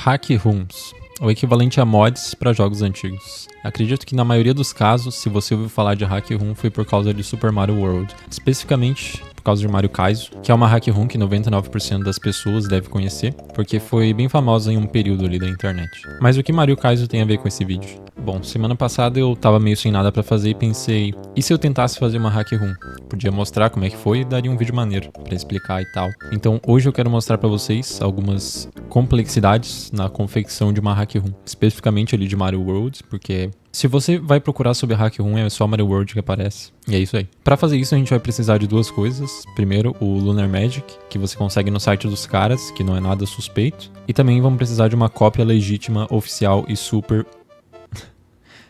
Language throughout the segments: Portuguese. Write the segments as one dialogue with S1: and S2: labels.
S1: hack rooms, o equivalente a mods para jogos antigos. Acredito que na maioria dos casos, se você ouviu falar de hack room, foi por causa de Super Mario World, especificamente por causa de Mario Kaizo, que é uma hack room que 99% das pessoas deve conhecer, porque foi bem famosa em um período ali da internet. Mas o que Mario Kaizo tem a ver com esse vídeo? Bom, semana passada eu tava meio sem nada pra fazer e pensei, e se eu tentasse fazer uma hack room? Podia mostrar como é que foi e daria um vídeo maneiro pra explicar e tal. Então hoje eu quero mostrar pra vocês algumas complexidades na confecção de uma hack room, especificamente ali de Mario World, porque se você vai procurar sobre hack room é só Mario World que aparece. E é isso aí. Pra fazer isso a gente vai precisar de duas coisas. Primeiro, o Lunar Magic, que você consegue no site dos caras, que não é nada suspeito. E também vamos precisar de uma cópia legítima, oficial e super...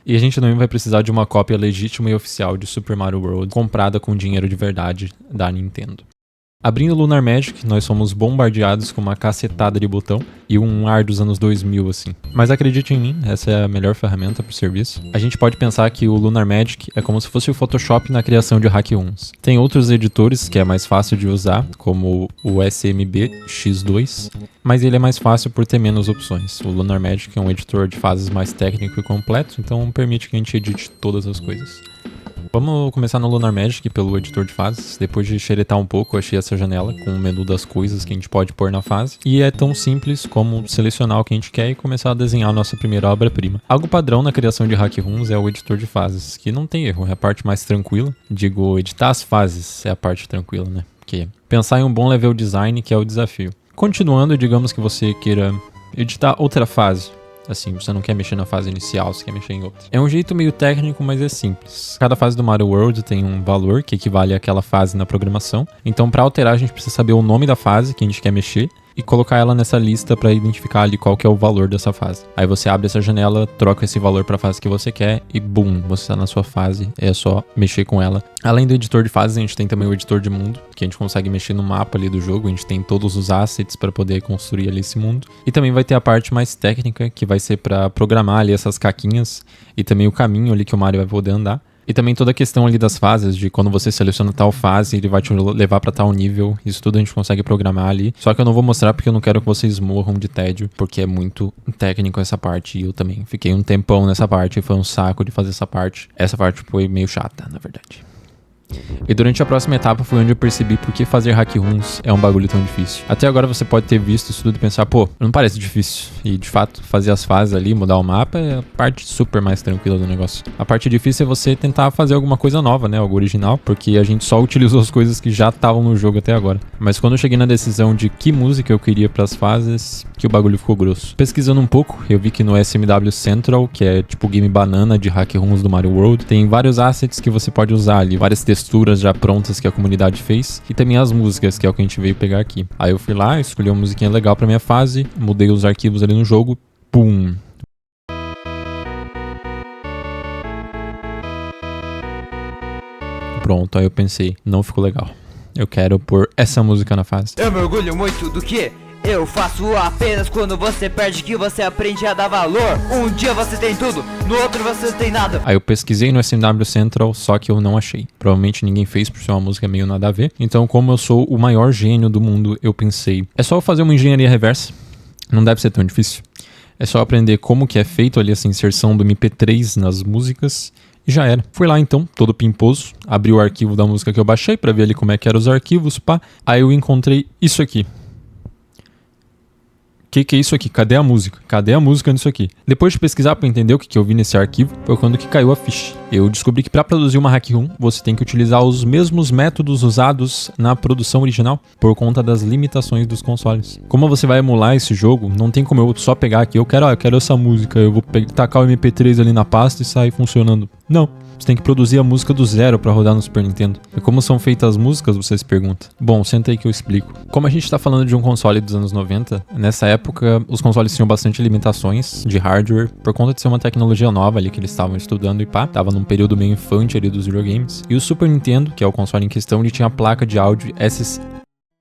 S1: E a gente também vai precisar de uma cópia legítima e oficial de Super Mario World, comprada com dinheiro de verdade da Nintendo. Abrindo o Lunar Magic, nós somos bombardeados com uma cacetada de botão e um ar dos anos 2000, assim. Mas acredite em mim, essa é a melhor ferramenta pro serviço. A gente pode pensar que o Lunar Magic é como se fosse o Photoshop na criação de hack rooms. Tem outros editores que é mais fácil de usar, como o SMB X2, mas ele é mais fácil por ter menos opções. O Lunar Magic é um editor de fases mais técnico e completo, então permite que a gente edite todas as coisas. Vamos começar no Lunar Magic pelo editor de fases. Depois de xeretar um pouco, eu achei essa janela com o menu das coisas que a gente pode pôr na fase. E é tão simples como selecionar o que a gente quer e começar a desenhar a nossa primeira obra-prima. Algo padrão na criação de hack rooms é o editor de fases, que não tem erro, é a parte mais tranquila. Digo, editar as fases é a parte tranquila, né? Porque pensar em um bom level design que é o desafio. Continuando, digamos que você queira editar outra fase. Assim, você não quer mexer na fase inicial, você quer mexer em outra. É um jeito meio técnico, mas é simples. Cada fase do Mario World tem um valor que equivale àquela fase na programação. Então, para alterar, a gente precisa saber o nome da fase que a gente quer mexer e colocar ela nessa lista para identificar ali qual que é o valor dessa fase. Aí você abre essa janela, troca esse valor para a fase que você quer e boom, você está na sua fase, é só mexer com ela. Além do editor de fases, a gente tem também o editor de mundo, que a gente consegue mexer no mapa ali do jogo, a gente tem todos os assets para poder construir ali esse mundo. E também vai ter a parte mais técnica, que vai ser para programar ali essas caquinhas e também o caminho ali que o Mario vai poder andar. E também toda a questão ali das fases, de quando você seleciona tal fase, ele vai te levar pra tal nível. Isso tudo a gente consegue programar ali. Só que eu não vou mostrar porque eu não quero que vocês morram de tédio, porque é muito técnico essa parte. E eu também fiquei um tempão nessa parte, foi um saco de fazer essa parte. Essa parte foi meio chata, na verdade. E durante a próxima etapa foi onde eu percebi por que fazer hack rooms é um bagulho tão difícil. Até agora você pode ter visto isso tudo e pensar, pô, não parece difícil. E de fato, fazer as fases ali, mudar o mapa é a parte super mais tranquila do negócio. A parte difícil é você tentar fazer alguma coisa nova, né, algo original, porque a gente só utilizou as coisas que já estavam no jogo até agora. Mas quando eu cheguei na decisão de que música eu queria pras fases, que o bagulho ficou grosso. Pesquisando um pouco, eu vi que no SMW Central, que é tipo o game banana de hack rooms do Mario World, tem vários assets que você pode usar ali, várias texturas já prontas que a comunidade fez e também as músicas, que é o que a gente veio pegar aqui. Aí eu fui lá, escolhi uma musiquinha legal pra minha fase, mudei os arquivos ali no jogo, pum! Pronto, aí eu pensei, não ficou legal. Eu quero pôr essa música na fase.
S2: Eu me orgulho muito do que eu faço apenas quando você perde que você aprende a dar valor. Um dia você tem tudo, no outro você tem nada.
S1: Aí eu pesquisei no SMW Central, só que eu não achei. Provavelmente ninguém fez por ser uma música meio nada a ver. Então, como eu sou o maior gênio do mundo, eu pensei, é só eu fazer uma engenharia reversa. Não deve ser tão difícil. É só aprender como que é feito ali essa inserção do MP3 nas músicas e já era. Fui lá então, todo pimposo, abri o arquivo da música que eu baixei pra ver ali como é que eram os arquivos, pá. Aí eu encontrei isso aqui. Que é isso aqui? Cadê a música? Cadê a música nisso aqui? Depois de pesquisar para entender o que eu vi nesse arquivo, foi quando que caiu a ficha. Eu descobri que para produzir uma hack room, você tem que utilizar os mesmos métodos usados na produção original, por conta das limitações dos consoles. Como você vai emular esse jogo, não tem como eu só pegar aqui, eu quero essa música, eu vou tacar o MP3 ali na pasta e sair funcionando. Não. Você tem que produzir a música do zero para rodar no Super Nintendo. E como são feitas as músicas, você se pergunta. Bom, senta aí que eu explico. Como a gente está falando de um console dos anos 90, nessa época os consoles tinham bastante limitações de hardware, por conta de ser uma tecnologia nova ali que eles estavam estudando e pá, tava num período meio infante ali dos videogames. E o Super Nintendo, que é o console em questão, ele tinha a placa de áudio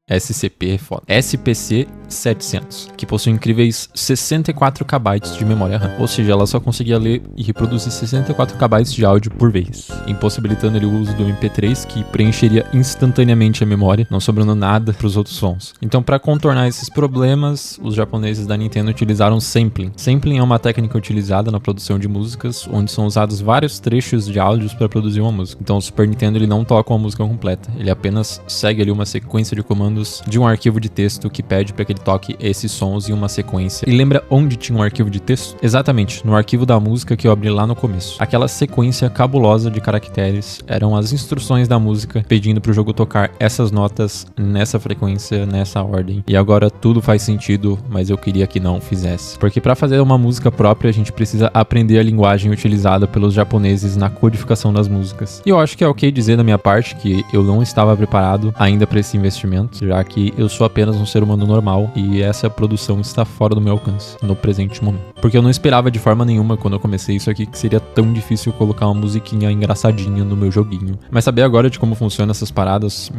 S1: SCP é foda. SPC 700, que possui incríveis 64 KB de memória RAM. Ou seja, ela só conseguia ler e reproduzir 64 KB de áudio por vez, impossibilitando ele o uso do MP3, que preencheria instantaneamente a memória, não sobrando nada para os outros sons. Então, para contornar esses problemas, os japoneses da Nintendo utilizaram sampling. Sampling é uma técnica utilizada na produção de músicas, onde são usados vários trechos de áudios para produzir uma música. Então, o Super Nintendo ele não toca uma música completa, ele apenas segue ali uma sequência de comandos de um arquivo de texto que pede para que ele toque esses sons em uma sequência. E lembra onde tinha um arquivo de texto? Exatamente, no arquivo da música que eu abri lá no começo. Aquela sequência cabulosa de caracteres eram as instruções da música pedindo pro jogo tocar essas notas nessa frequência, nessa ordem. E agora tudo faz sentido, mas eu queria que não fizesse. Porque para fazer uma música própria, a gente precisa aprender a linguagem utilizada pelos japoneses na codificação das músicas. E eu acho que é ok dizer da minha parte que eu não estava preparado ainda para esse investimento, já que eu sou apenas um ser humano normal e essa produção está fora do meu alcance no presente momento. Porque eu não esperava de forma nenhuma, quando eu comecei isso aqui, que seria tão difícil colocar uma musiquinha engraçadinha no meu joguinho. Mas saber agora de como funcionam essas paradas,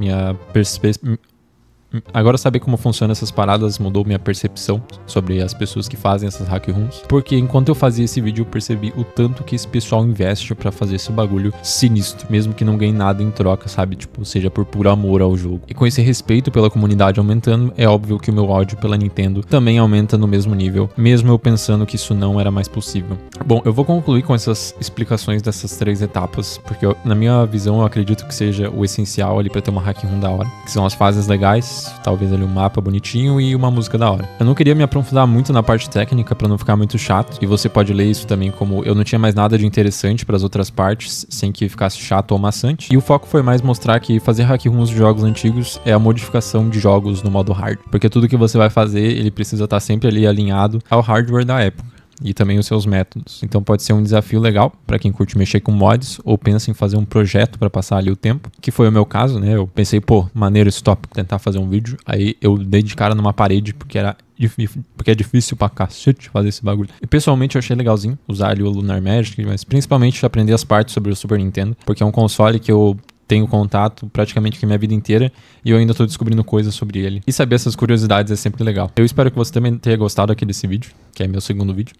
S1: Agora saber como funcionam essas paradas mudou minha percepção sobre as pessoas que fazem essas hack rooms, porque enquanto eu fazia esse vídeo eu percebi o tanto que esse pessoal investe pra fazer esse bagulho sinistro, mesmo que não ganhe nada em troca, sabe? Tipo, seja por puro amor ao jogo. E com esse respeito pela comunidade aumentando, é óbvio que o meu ódio pela Nintendo também aumenta no mesmo nível, mesmo eu pensando que isso não era mais possível. Bom, eu vou concluir com essas explicações dessas 3 etapas, porque na minha visão eu acredito que seja o essencial ali pra ter uma hack room da hora, que são as fases legais, talvez ali um mapa bonitinho e uma música da hora. Eu não queria me aprofundar muito na parte técnica pra não ficar muito chato, e você pode ler isso também como eu não tinha mais nada de interessante pras outras partes, sem que ficasse chato ou maçante. E o foco foi mais mostrar que fazer hack rooms de jogos antigos é a modificação de jogos no modo hard, porque tudo que você vai fazer, ele precisa estar sempre ali alinhado ao hardware da época e também os seus métodos. Então pode ser um desafio legal para quem curte mexer com mods ou pensa em fazer um projeto para passar ali o tempo, que foi o meu caso, né? Eu pensei, pô, maneiro esse tópico, tentar fazer um vídeo. Aí eu dei de cara numa parede porque é difícil pra cacete fazer esse bagulho. E pessoalmente eu achei legalzinho usar ali o Lunar Magic, mas principalmente aprender as partes sobre o Super Nintendo, porque é um console que eu tenho contato praticamente com a minha vida inteira e eu ainda tô descobrindo coisas sobre ele. E saber essas curiosidades é sempre legal. Eu espero que você também tenha gostado aqui desse vídeo, que é meu segundo vídeo.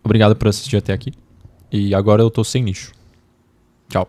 S1: Obrigado por assistir até aqui. E agora eu tô sem nicho. Tchau.